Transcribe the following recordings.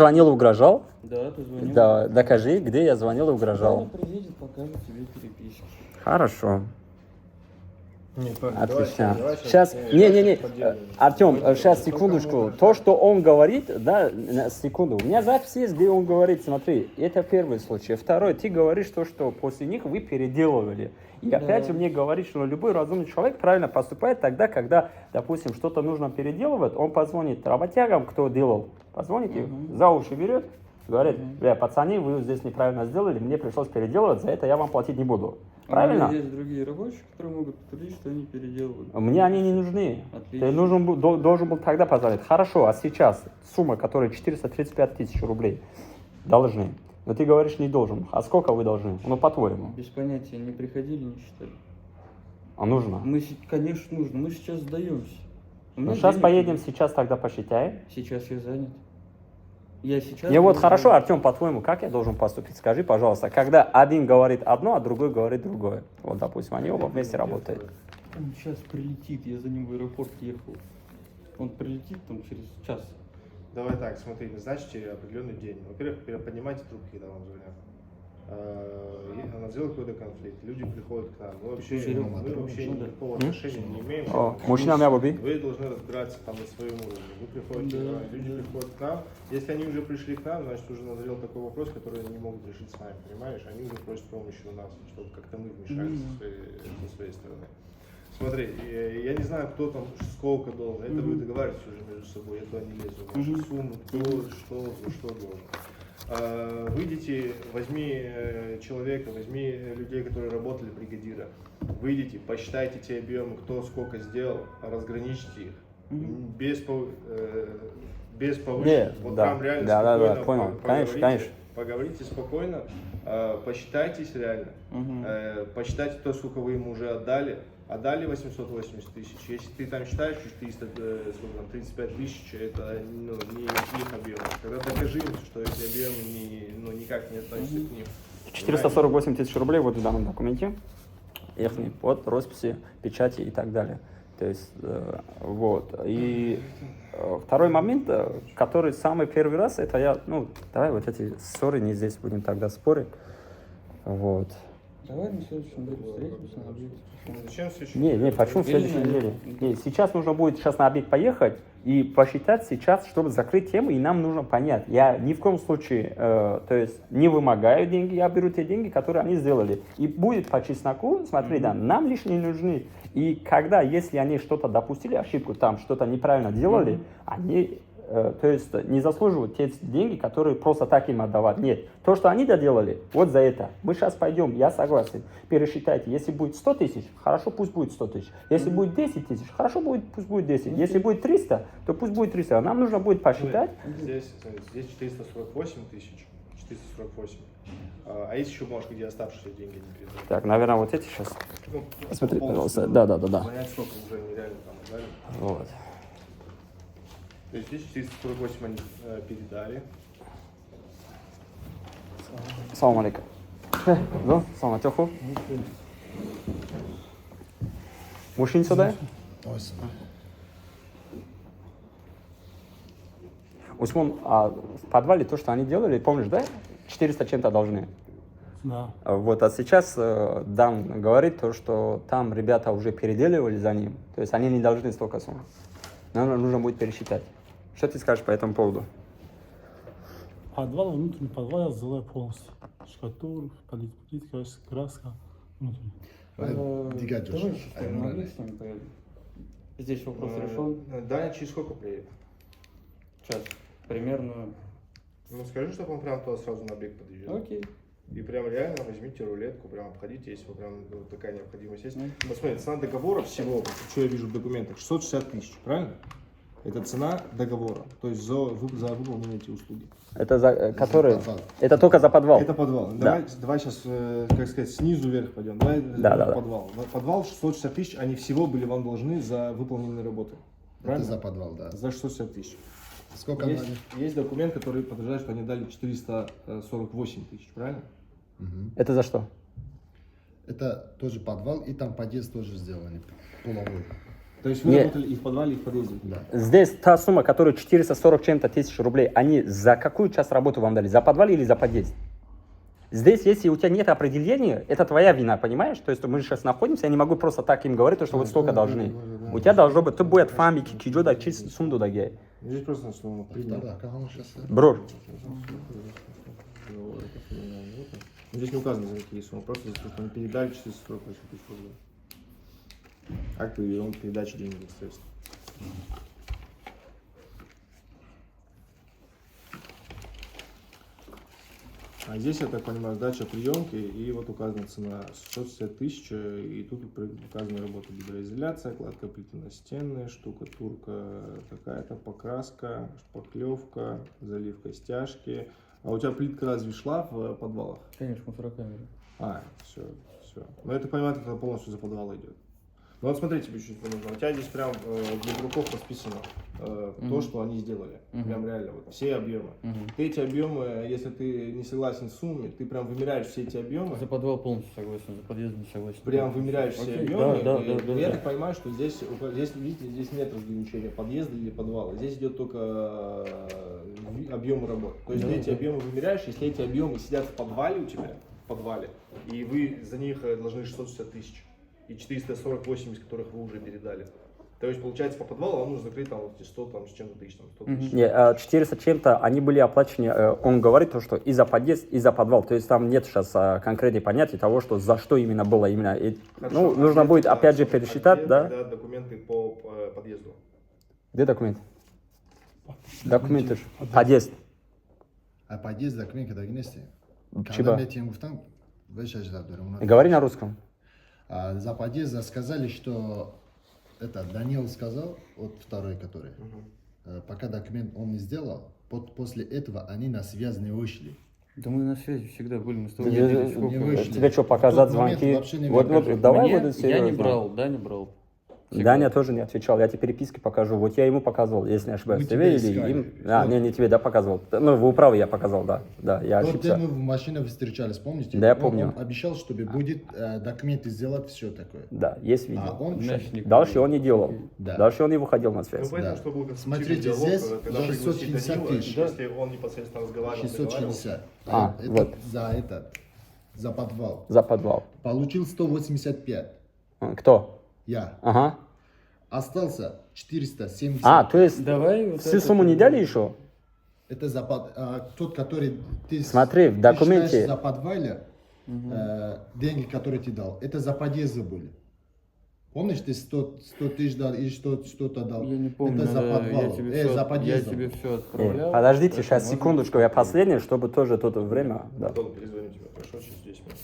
Звонил и угрожал? Да, ты звонил. Да, докажи, где я звонил и угрожал. Когда приедет, покажет тебе переписку. Хорошо. Нет, Отлично. Сейчас, не, Артем, сейчас, секундочку. То, что он говорит, да, секунду. У меня запись есть, где он говорит, смотри, это первый случай. Второй, ты говоришь то, что после них вы переделывали. И опять же мне говорит, что любой разумный человек правильно поступает тогда, когда, допустим, что-то нужно переделывать, он позвонит работягам, кто делал, позвонит их, за уши берет, говорит, бля, пацаны, вы здесь неправильно сделали, мне пришлось переделывать, за это я вам платить не буду. Правильно? А есть другие рабочие, которые могут подтвердить, что они переделывают. Мне они не нужны. Отлично. Ты должен был тогда позвонить. Хорошо, а сейчас сумма, которая 435 тысяч рублей должны. Но ты говоришь, не должен. А сколько вы должны? Ну, по-твоему. Без понятия, не приходили, не считали. А нужно? Мы, конечно, нужно. Мы сейчас сдаемся. Ну, сейчас поедем, сейчас тогда посчитаем. Сейчас я занят. Я сейчас... И вот хорошо, Артем, по-твоему, как я должен поступить? Скажи, пожалуйста, когда один говорит одно, а другой говорит другое. Вот, допустим, они оба вместе работают. Он сейчас прилетит, я за ним в аэропорт ехал. Он прилетит там через час. Давай так, смотри, назначьте определенный день. Во-первых, поднимайте трубки, когда вам звонят. Назрел какой-то конфликт, люди приходят к нам. Мы вообще никакого отношения не имеем. Мужчина меня Вы должны разбираться там на своем уровне. Вы приходите к нам, люди приходят к нам. Если они уже пришли к нам, значит уже назрел такой вопрос, который они не могут решить с нами, понимаешь? Они уже просят помощи у нас, чтобы как-то мы вмешались со своей стороны. Смотри, я не знаю, кто там сколько должен, это вы договариваетесь уже между собой, я туда не лезу. Ваши суммы, кто, что должен. Выйдите, возьми человека, возьми людей, которые работали, бригадира. Выйдите, посчитайте те объемы, кто сколько сделал, разграничьте их. Без повышения. Нет, Вот да, прям реально да, спокойно понял, конечно. Поговорите спокойно, посчитайтесь реально, посчитайте то, сколько вы ему уже отдали 880 тысяч. Если ты там считаешь, что 35 тысяч, это не их объем. Тогда докажи им, что эти объемы никак не относятся к ним. 448 тысяч рублей вот в данном документе. Их под росписи, печати и так далее. То есть, вот. И второй момент, который самый первый раз, это я, давай вот эти ссоры, не здесь будем тогда спорить. Вот. Давай на следующем неделе встретимся на объекте. Не, почему в следующей неделе? Не, сейчас нужно будет на объект поехать и посчитать сейчас, чтобы закрыть тему, и нам нужно понять. Я ни в коем случае, то есть не вымогаю деньги, я беру те деньги, которые они сделали. И будет по чесноку, смотри, да, нам лишние не нужны. И когда, если они что-то допустили, ошибку там, что-то неправильно делали, они... то есть не заслуживают те деньги, которые просто так им отдавать. Нет. То, что они доделали, вот за это. Мы сейчас пойдем, я согласен. Пересчитайте. Если будет 100 тысяч, хорошо, пусть будет 100 тысяч. Если будет 10 тысяч, хорошо, пусть будет 10. Если будет 300, то пусть будет 300. А нам нужно будет посчитать. Здесь 448 тысяч. 448. А есть еще бумажка, где оставшиеся деньги не передали? Так, наверное, вот эти сейчас. Смотри, пожалуйста. Да. Понять, сколько уже нереально там отдали. Вот. То есть здесь 448 они передали. Салам алейкум. Салам алейкум. Мужчин сюда? Усман, а в подвале то, что они делали, помнишь, да? 400 чем-то должны. Да. Вот, а сейчас Дан говорит то, что там ребята уже переделывали за ним. То есть они не должны столько сумм. Нам нужно будет пересчитать. Что ты скажешь по этому поводу? Подвал, внутренний подвал я сделаю полностью. Штукатур, плитка, краска, внутренний. Давай сейчас на объект с ними поедем. Здесь вопрос решен. Даня через сколько приедет? Сейчас. Примерно. Ну скажи, чтобы он прям туда сразу на объект подъезжал. Окей. И прям реально возьмите рулетку, прям обходите, если вы прям такая необходимость есть. Вот смотри, цена договора всего, что я вижу в документах, 660 тысяч, правильно? Это цена договора, то есть за выполнение эти услуги. Это за который? Это только за подвал. Это подвал. Да. Давай сейчас, как сказать, снизу вверх пойдем. Давай подвал. Подвал 660 тысяч, они всего были вам должны за выполненные работы. Правильно? Это за подвал, да. За 660 тысяч. Сколько есть документ, который подтверждает, что они дали 448 тысяч, правильно? Это за что? Это тоже подвал, и там подъезд тоже сделали, половой. То есть вы Нет. работали и в подвале, и в подъезде? Да. Здесь та сумма, которая 440 чем-то тысяч рублей, они за какую часть работы вам дали? За подвал или за подъезд? Здесь, если у тебя нет определения, это твоя вина, понимаешь? То есть мы сейчас находимся, я не могу просто так им говорить, что вот столько должны. У тебя должно быть, ты будет фами, киджода, чист сумду даге. Здесь просто словно принял. Да, как он сейчас... Брор, Здесь не указано, за какие суммы, просто за то, что они передали 448 тысяч рублей. Акт приема передачи денежных средств. А здесь, я так понимаю, сдача приемки, и вот указана цена 660 тысяч, и тут указана работа: гидроизоляция, кладка плиты настенная, штукатурка, какая-то покраска, шпаклевка, заливка стяжки. А у тебя плитка разве шла в подвалах? Конечно, мусорокамера. Все. Ну, я так понимаю, это полностью за подвал идет. Ну вот смотри, тебе чуть нужно. У тебя здесь прям без руков расписано то, что они сделали. Прям реально, вот все объемы. Ты эти объемы, если ты не согласен с суммой, ты прям вымеряешь все эти объемы. За подвал полностью согласен, за подъезд не согласен. Прям вымеряешь все Окей, объемы. да, И я так понимаю, что здесь, видите, здесь нет разграничения подъезда или подвала. Здесь идет только объемы работ. То есть ты эти объемы вымеряешь, если эти объемы сидят в подвале у тебя, в подвале, и вы за них должны 660 тысяч. И 448, из которых вы уже передали. То есть, получается, по подвалу вам нужно закрыть там 100 там, с чем-то тысяч, там, 100 тысяч. не, 400 чем-то, они были оплачены, он говорит, то, что и за подъезд, и за подвал. То есть там нет сейчас конкретных понятий того, что за что именно было. Именно. Хорошо, Ну, нужно будет да, опять же пересчитать, да? Да, документы по подъезду. Где документ? Документы. Подъезд. А подъезд документ когда вместе? Чего? Говори на русском. За подъезд сказали, что это Данил сказал, вот второй, который, пока документ он не сделал, после этого они на связь не вышли. Да мы на связи всегда были, мы с тобой Не виделись, сколько вышли. раз. Тебе что, показать В тот момент звонки? вообще не Вот, покажу. давай Мне? вот Я не серьезно. брал, да, не брал. Даня тоже не отвечал, я тебе переписки покажу. Вот я ему показывал, если не ошибаюсь. Мы Тебе тебя или искали. им? Что? Не тебе, да, показывал. Ну, в управе я показал, да. Да, я Вот ошибся. мы в машине встречались, помните? Да, я Он- помню. Он обещал, чтобы будет документы сделать, все такое. Да, есть видео. А он... Мясник. Дальше он не делал. Да. Дальше он не выходил на Ну, связь. поэтому, Да. что был конструктивный Смотрите, диалог, здесь когда за пригласить 650 Данила, тысяч. если он непосредственно разговаривал, 660. Вот. За подвал. За подвал. Получил 185. Кто? Я. Ага. Остался 470. То есть Давай вот всю это сумму не передай. дали еще? Это за тот, который ты... Смотри, в ты документе- считаешь за подвале, деньги, которые ты дал, это за подъезды были. Помнишь, ты 100 тысяч дал и что-то дал? Я не помню, Это за да, подвал. я тебе все, за я подъездом. тебе все отправлял. Подождите, Это сейчас можно- секундочку, я последний, чтобы тоже тут время. Да. Антон, перезвоню тебе, хорошо, через 10 минут.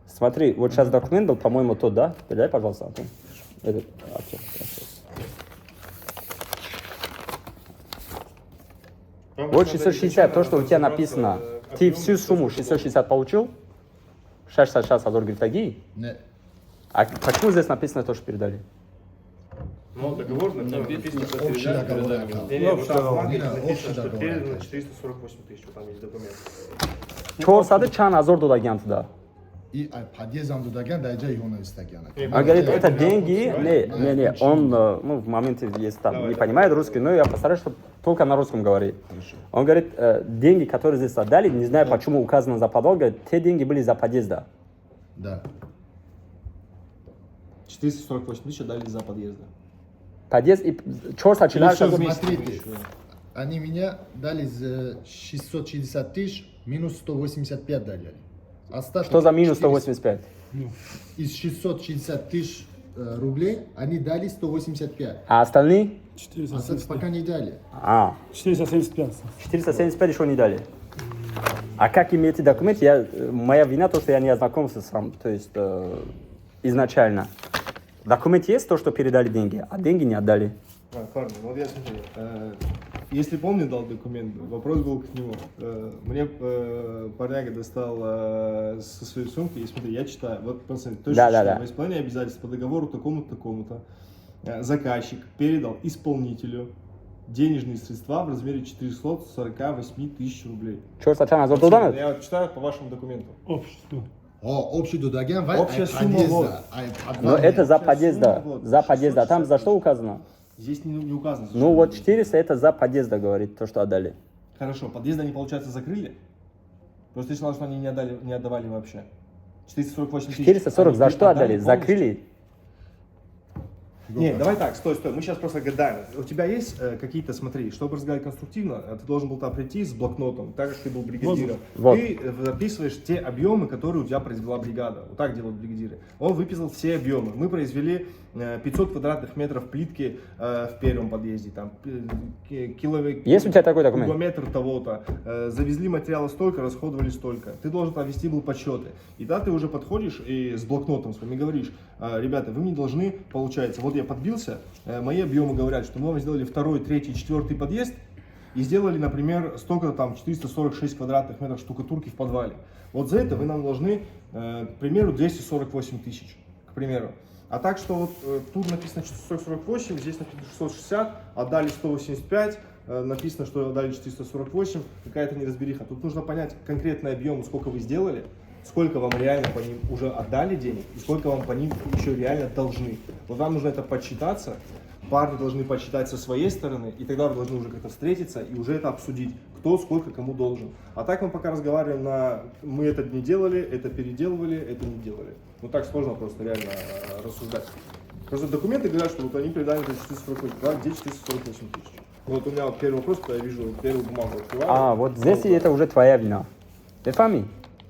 Смотри, вот сейчас документ был, по-моему, тот, да? Передай, пожалуйста, Антон. Этот, окей, хорошо. Вот 660, то, что у тебя написано. Ты всю сумму 660 получил? 660 Азор говорит, таги. Не. А почему здесь написано то, что передали? Ну, договор написано, что Общий передали. договор. Не, вот там в бланке Да, написано, общий что договор. передано 448 тысяч, вот там есть документ. Чорсады чан Азор додагян туда. И подъездом туда, дайджа его на Инстаграме. Он говорит, это деньги, не, он, ну, в моменте, если там не понимает русский, но я постараюсь, чтобы только на русском говорить. Он говорит, деньги, которые здесь отдали, не знаю, почему указано за подвал, говорит, те деньги были за подъезда. Да. 448 тысяч дали за подъезда. Подъезд и Чорса Чилар. Смотрите, они меня дали за 660 тысяч, минус 185 дали. Остаток Что за минус 400. 185? Из 660 тысяч рублей они дали 185. А остальные? Остаток пока не дали. 475. 475 еще не дали. А как им эти документы? Моя вина то, что я не ознакомился сам, то есть изначально. В документе есть то, что передали деньги, а деньги не отдали. Парни, вот я смотрю, если помню, дал документ, вопрос был к нему. Мне парняга достал со своей сумки, и смотри, я читаю, вот посмотри, точно читаю. Во исполнение обязательств по договору такому-то, такому-то, заказчик передал исполнителю денежные средства в размере 448 тысяч рублей. Чорса Чан Азор Доданет? Я читаю по вашему документу. Общество. общий дудаган, Общая сумма вот. Но это за Общая подъезда. сумма, вот, За подъезда. А там 660. за что указано? Здесь не указано. за Ну что вот они 400 это за подъезда, говорит, то, что отдали. делают. Хорошо, подъезды они, получается, закрыли? Просто ты сказал, что они не отдавали вообще. 448 тысяч. 440 за они что отдали? полностью? Закрыли? Не, давай так, стой. Мы сейчас просто гадаем. У тебя есть какие-то, смотри, чтобы разговаривать конструктивно, ты должен был там прийти с блокнотом, так как ты был бригадиром. Вот. Ты записываешь те объемы, которые у тебя произвела бригада. Вот так делают бригадиры. Он выписал все объемы. Мы произвели 500 квадратных метров плитки в первом подъезде, там, Есть у тебя такой документ? кубометр того-то, завезли материала столько, расходовали столько. Ты должен там вести был подсчеты. И да, ты уже подходишь и с блокнотом своим и говоришь: ребята, вы мне должны, получается, вот я подбился, мои объемы говорят, что мы вам сделали второй, третий, четвертый подъезд и сделали, например, столько там 446 квадратных метров штукатурки в подвале. Вот за это вы нам должны, к примеру, 248 тысяч, к примеру. А так что вот тут написано 448, здесь написано 660, отдали 185, написано, что отдали 448, какая-то неразбериха. Тут нужно понять конкретный объем, сколько вы сделали, сколько вам реально по ним уже отдали денег и сколько вам по ним еще реально должны. Вот вам нужно это подсчитаться, парни должны подсчитать со своей стороны, и тогда вы должны уже как-то встретиться и уже это обсудить, кто сколько кому должен. А так мы пока разговариваем мы это не делали, это переделывали, это не делали. Ну так сложно просто реально рассуждать. Просто документы говорят, что вот они передали 448, да, где 448 тысяч? Вот у меня вот первый вопрос, когда я вижу первую бумагу открываю. Вот здесь это уже твоя вина. Ты пойми.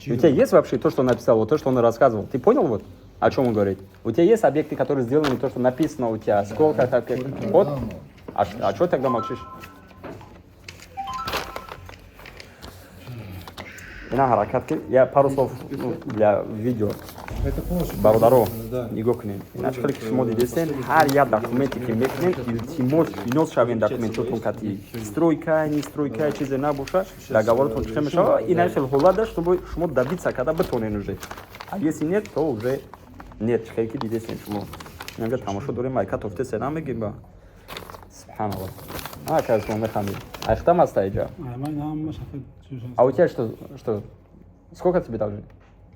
У тебя есть вообще то, что он написал, вот то, что он рассказывал? Ты понял вот, о чем он говорит? У тебя есть объекты, которые сделаны, то, что написано у тебя, сколько, как, вот? А что тогда молчишь? Я пару слов для видео. Это полностью. Бародаро, Да. нигоh kunin. Иначе хелик шумо дидесен, ҳар як документе ки мекунем, илтимос инос шавен документотон кати стройка, не стройка, чизе набоша, договоротон чизе мешава, иначе ҳолада, чтобы шумо добиться, когда бетонен уже. А если нет, то уже нет. Хелики дидесен шумо. Инга тамошо дорем айкатофте сена мегиба. Субханаллах. Кажется, он механит. А что там оставить? А у тебя что? Сколько тебе должны?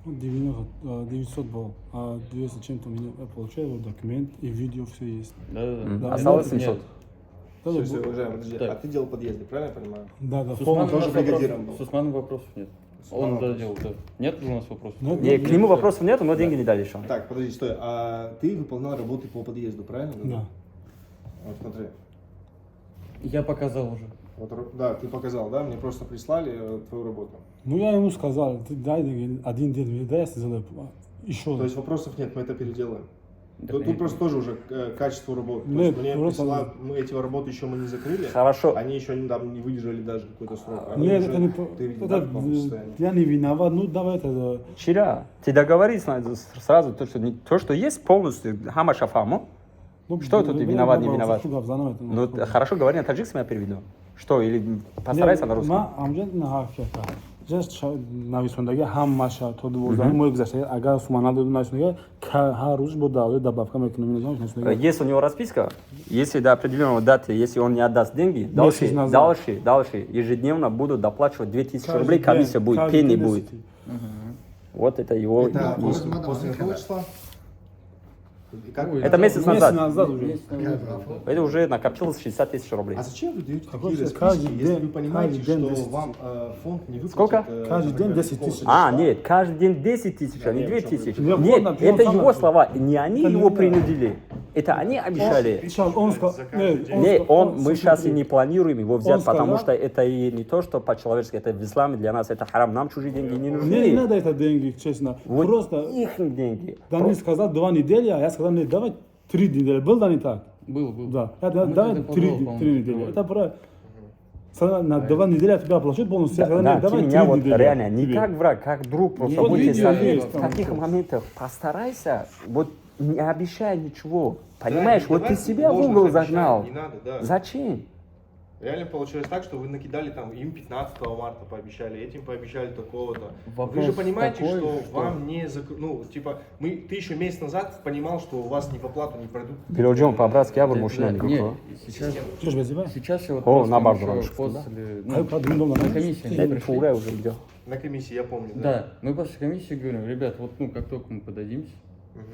900 был, а 200 чем-то у меня получаю, вот документ и видео все есть. Да. Осталось 700. Все, уважаемый, подожди. А ты делал подъезды, правильно я понимаю? Да, С полностью. Усманом тоже бригадиром был. С Усманом вопросов нет. Он доделал, да. Нет у нас вопросов? Нет, Не, к нему вопросов нету, но деньги не дали еще. Так, подожди, стой. А ты выполнял работы по подъезду, правильно? Да. Вот смотри. Я показал уже. Вот, да, ты показал, да? Мне просто прислали твою работу. Ну я ему сказал, ты дай один день мне дай, я сделаю еще. То есть вопросов нет, мы это переделаем. Да, Тут конечно. просто тоже уже качество работы. То Нет, есть мне просто- присылают, мы эти работы еще мы не закрыли. Хорошо. Они еще там не выдержали даже какой-то срок. Они Нет, уже- это не ты видишь, это да, в каком состоянии. я не виноват, ну давай это. Вчера ты договорись сразу, то, что есть полностью, хама шафаму. Ну, Что тут и виноват, не виноват? Ну, Ну, хорошо говори на таджикском, я переведу. Что, или постарайся на русском? ما امجد نه حرف کرد. جست نویسندگی هم ماشه تو دو روزه ما گذشته اگر سومانه دو نشونه که هر روز بود داوری دبافka میکنیم نشونه. Есть у него расписка, если до определенного даты, если он не отдаст деньги, Месяц назад. дальше ежедневно будут доплачивать 2000 рублей, комиссия будет, пени будет. Вот это его... Это есть. После какого числа? И как? Ой, Это месяц назад. назад уже. Это уже накопилось 60 тысяч рублей. А зачем вы даете Какой такие же расписки, каждый если день- вы понимаете, каждый день что 10 вам фонд не выплатит? Сколько? Каждый день например, 10 такого тысяч. числа? Нет, каждый день 10 тысяч, а не Нет, 2000. Я Нет, понял, это он его сам- слова, не они Это его не- принудили. Это они обещали. Сейчас он сказал, Не, мы сейчас и не планируем его взять, Он сказал- потому что это и не то, что по-человечески, это в исламе для нас это харам, нам чужие деньги не Мне не нужны. надо это деньги, честно. Вот Просто их деньги. Данил сказал 2 недели, а я сказал, нет, давай 3 недели. Был да не так? Был. Да. Я, Мы давай тогда 3 по-другому недели. говорили. Это про... Сказал, на 2 недели я тебя оплачу полностью. Я сказал, Да, нет, ты давай 3 меня вот недели. реально не тебе. как враг, как друг, просто Вот будьте видео советы. есть В там, таких что. моментах постарайся, вот не обещай ничего. Понимаешь, Да, вот ты давайте себя в ложных угол обещаний загнал. Не надо, да. Зачем? Реально получилось так, что вы накидали там, им 15 марта пообещали, этим пообещали такого-то. Вы Вопрос же понимаете, такой, что что- вам не... Ну, типа, ты еще месяц назад понимал, что у вас ни по плату не пройдут. Birinci по-братски я был Да, мужчина. нет, сейчас, Что ж, вызывай? сейчас я вот О, просто наоборот, еще раньше, после, ну, Hayır, kadın olmadan. на комиссии не Это пришли. фура уже идет. На комиссии, я помню, да? Да, мы после комиссии говорим, ребят, вот ну как только мы подадимся, Мгм.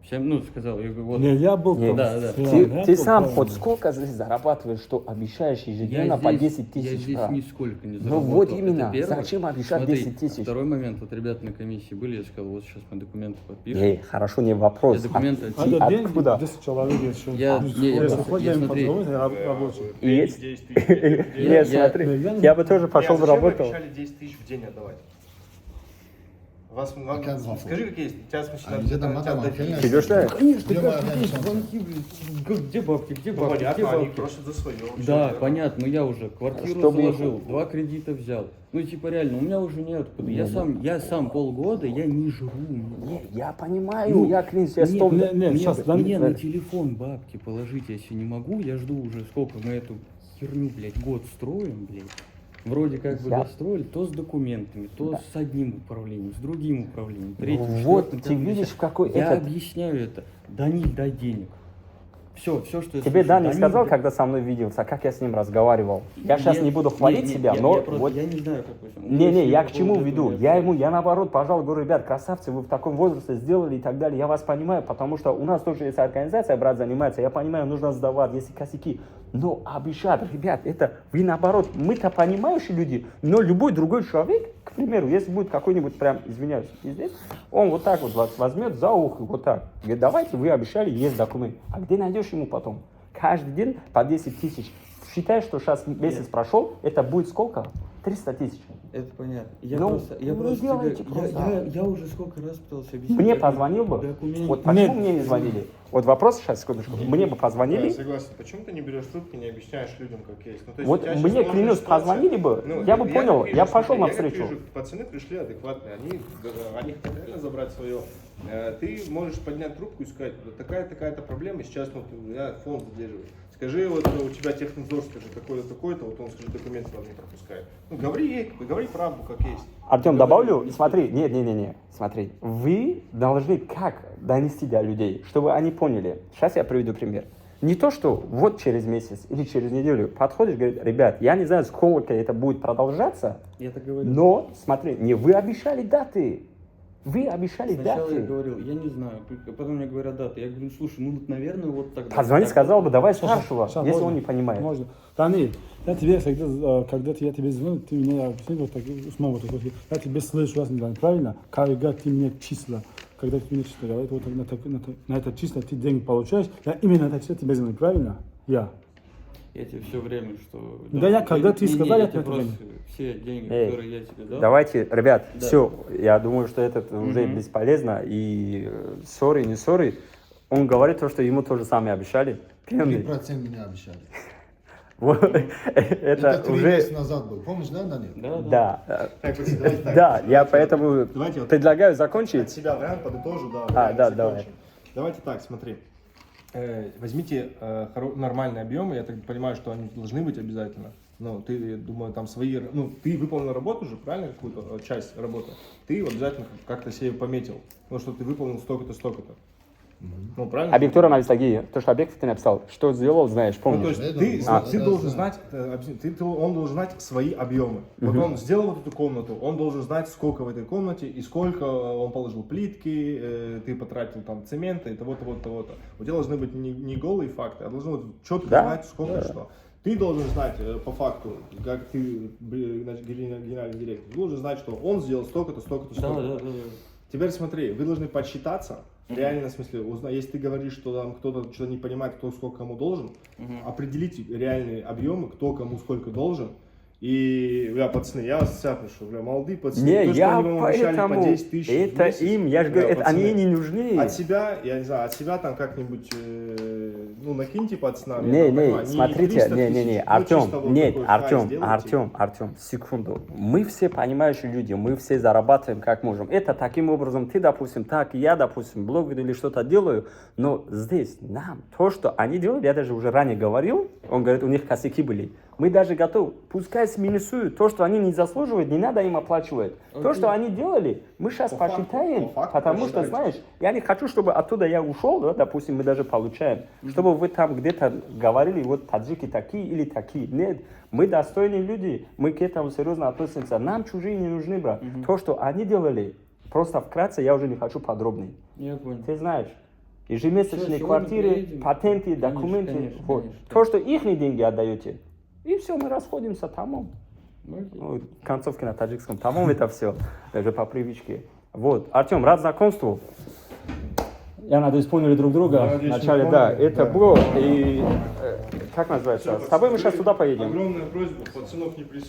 всем, ну сказал, я говорю, вот Не, я был Не, там. да, да. Ты сам хоть сколько здесь зарабатываешь, что обещаешь ежедневно по 10 я тысяч? здесь да? нисколько не Ну заработал. вот Это именно. первое. Зачем обещать Смотри, 10 тысяч? Второй момент, вот ребята на комиссии были, я сказал, вот сейчас мы документы подпишем. Хорошо, не вопрос. Я документы А от- ты Надо деньги, откуда? 10 человек еще. Я- не, я Если просто- хоть я я им смотри. позвоню, я рабочий. Есть? 10 тысяч в день. Нет, Я- смотри, я- я бы тоже пошел бы Зачем вы работал. обещали 10 тысяч в день отдавать? Вам, как звонок? скажи, какие есть. Тебя смысл, А где там мадам Анхельна? Идешь, да? Конечно, Где каждый моя день шанса? звонки, блин, где бабки, где Ну, бабки, где понятно, они бабки. просят за свое. Да, понятно, но я уже квартиру Чтобы заложил, 2 кредита взял. Ну, типа, реально, у меня уже неоткуда. Я сам полгода, я не живу. Не, я понимаю, Ну, я клянусь, я нет, стол... не, не, Мне, сейчас, да, мне да. на телефон бабки положить, если не могу, я жду уже сколько мы эту херню, блядь, год строим, блядь. Вроде как бы Я- достроили, то с документами, то с одним управлением, с другим управлением, третьим, Вот, четвертым, ты пятым, видишь, десятым. в какой Я этот... объясняю это. Даниль, дай денег. Все, что я Тебе слышу. Дани Даниль, сказал, дай- когда со мной виделся, как я с ним разговаривал. Я сейчас Нет, не буду хвалить нет, себя, я но просто- вот... я не знаю, какой он. Не-не, Если я по к чему поводу веду? этого Я наоборот пожал, говорю, ребят, красавцы, вы в таком возрасте сделали и так далее. Я вас понимаю, потому что у нас тоже есть организация, брат занимается. Я понимаю, нужно сдавать, есть косяки. Но обещать, ребят, это вы наоборот, мы-то понимающие люди, но любой другой человек, к примеру, если будет какой-нибудь прям, извиняюсь, пиздец, он вот так вот вас возьмет за ухо, вот так. Говорит, давайте, вы обещали, есть документ. А где найдешь ему потом? Каждый день по 10 тысяч. Считай, что сейчас месяц прошел, это будет сколько? 300 тысяч. Это понятно. Я Ну, просто, я ну, просто делайте тебе- просто. я уже сколько раз пытался объяснить. Мне Я говорю, позвонил бы. документ- Вот почему Нет. мне не звонили? Вот вопрос сейчас, секундочку. Мне бы Да, позвонили. согласен. Почему ты не берешь трубки, не объясняешь людям, как есть? Ну, то есть Вот у тебя мне, сейчас сложная клянусь, ситуация. позвонили бы, Ну, я бы понял, как вижу, я пошел смотри, навстречу. Я как вижу, пацаны пришли адекватные, они хотят реально забрать свое. Ты можешь поднять трубку и сказать, вот такая-то проблема, сейчас вот я фонд задерживаю. Скажи, вот у тебя технадзор, скажи, такой-то, такой-то, вот он, скажи, документы вам не пропускает. Ну, говори ей, говори правду, как есть. Артем, Говори, добавлю, не смотри, не, смотри, вы должны как донести до людей, чтобы они поняли. Сейчас я приведу пример. Не то, что вот через месяц или через неделю подходишь, говорит, ребят, я не знаю, сколько это будет продолжаться, Я так говорю. но, смотри, не вы обещали даты. Вы обещали Сначала я даты. говорил, я не знаю, потом мне говорят даты. Я говорю, слушай, ну вот, наверное, вот тогда. Позвони, Так сказал вот. бы, давай Сейчас, старшего, сейчас, если можно? он не понимает. Можно. Данил, я тебе всегда, когда я тебе звоню, ты меня объясни вот так, снова так вот, я тебе слышу, правильно? Когда ты мне числа, когда ты мне числа говоришь, вот на это число ты деньги получаешь, я именно на это число тебе звоню, правильно? Я. Я тебе все время, что... Да я, когда ты сказал, я я тебе тебе просто все деньги, Эй, которые я тебе дал. Давайте, ребят, Да. все, я думаю, что это уже Мгм. бесполезно, и ссоры, не ссоры, он говорит то, что ему тоже сами обещали, пьяный. 3% мне обещали. Вот, Это это 3 уже, месяца назад был. Помнишь, да, Данил? Да, да. да, Так, пацаны, давайте так. да, я поэтому Давайте вот предлагаю от закончить. себя вариант подытожу, да. А, вариант да, закончим. давай. Давайте так, смотри. Возьмите нормальные объемы, я так понимаю, что они должны быть обязательно. Ну, ты, я думаю, там свои, ну, ты выполнил работу уже, правильно, какую-то часть работы. Ты обязательно как-то себе пометил, ну, что ты выполнил столько-то, столько-то. Ну, правильно? Объектура на Вистаги, то, что объект ты написал, что сделал, знаешь, Ну, то помнишь? есть Да, ты да, должен да. знать, он должен знать свои объемы. Вот он сделал вот эту комнату, он должен знать, сколько в этой комнате и сколько он положил плитки, ты потратил там цемента и того-то, того-то. У тебя должны быть не голые факты, а должны быть четко Да, знать, сколько что. Ты должен знать по факту, как ты генеральный директор, ты должен знать, что он сделал столько-то, столько-то, Да, столько-то. да, да, да. Теперь смотри, вы должны подсчитаться, реально, в смысле, если ты говоришь, что там кто-то что-то не понимает, кто сколько кому должен, определите реальные объемы, кто кому сколько должен. И, пацаны, я вас вся прошу, молодые пацаны, Не, то, что я они вам обещали по поэтому, 10 тысяч в это месяц, им, я же говорю, это пацаны, они не нужны. От себя, я не знаю, от себя там как-нибудь, ну, накиньте пацанам. я Не, там понимаю, смотрите, 300 не, тысяч, ну, Артем, чисто вот нет, такой хай сделайте. Артем, секунду. Мы все понимающие люди, мы все зарабатываем как можем. Это таким образом, ты, допустим, так, я, допустим, блог веду или что-то делаю, но здесь нам, то, что они делали, я даже уже ранее говорил, он говорит, у них косяки были. Мы даже готовы, пускай сминусуют то, что они не заслуживают, не надо им оплачивать. То, что они делали, мы сейчас По факту, посчитаем, по факту потому что, посчитайте. знаешь, я не хочу, чтобы оттуда я ушел, да, допустим, мы даже получаем, чтобы вы там где-то говорили, вот таджики такие или такие. Нет, мы достойные люди, мы к этому серьезно относимся. Нам чужие не нужны, брат. То, что они делали, просто вкратце, я уже не хочу подробнее. Я понял. Ты знаешь, ежемесячные Всё, квартиры, приедем. патенты, Конечно, документы. конечно, Вот. конечно. То, что их деньги отдаете, и все, мы расходимся там. Окей. Ну, концовки на таджикском, по-моему, это все, даже по привычке. Вот, Артем, рад знакомству. Я надеюсь, поняли друг друга. Надеюсь, Вначале, мы да, поняли, это да. было. И как называется? С тобой мы сейчас туда поедем. Огромная просьба, пацанов не прессуйте.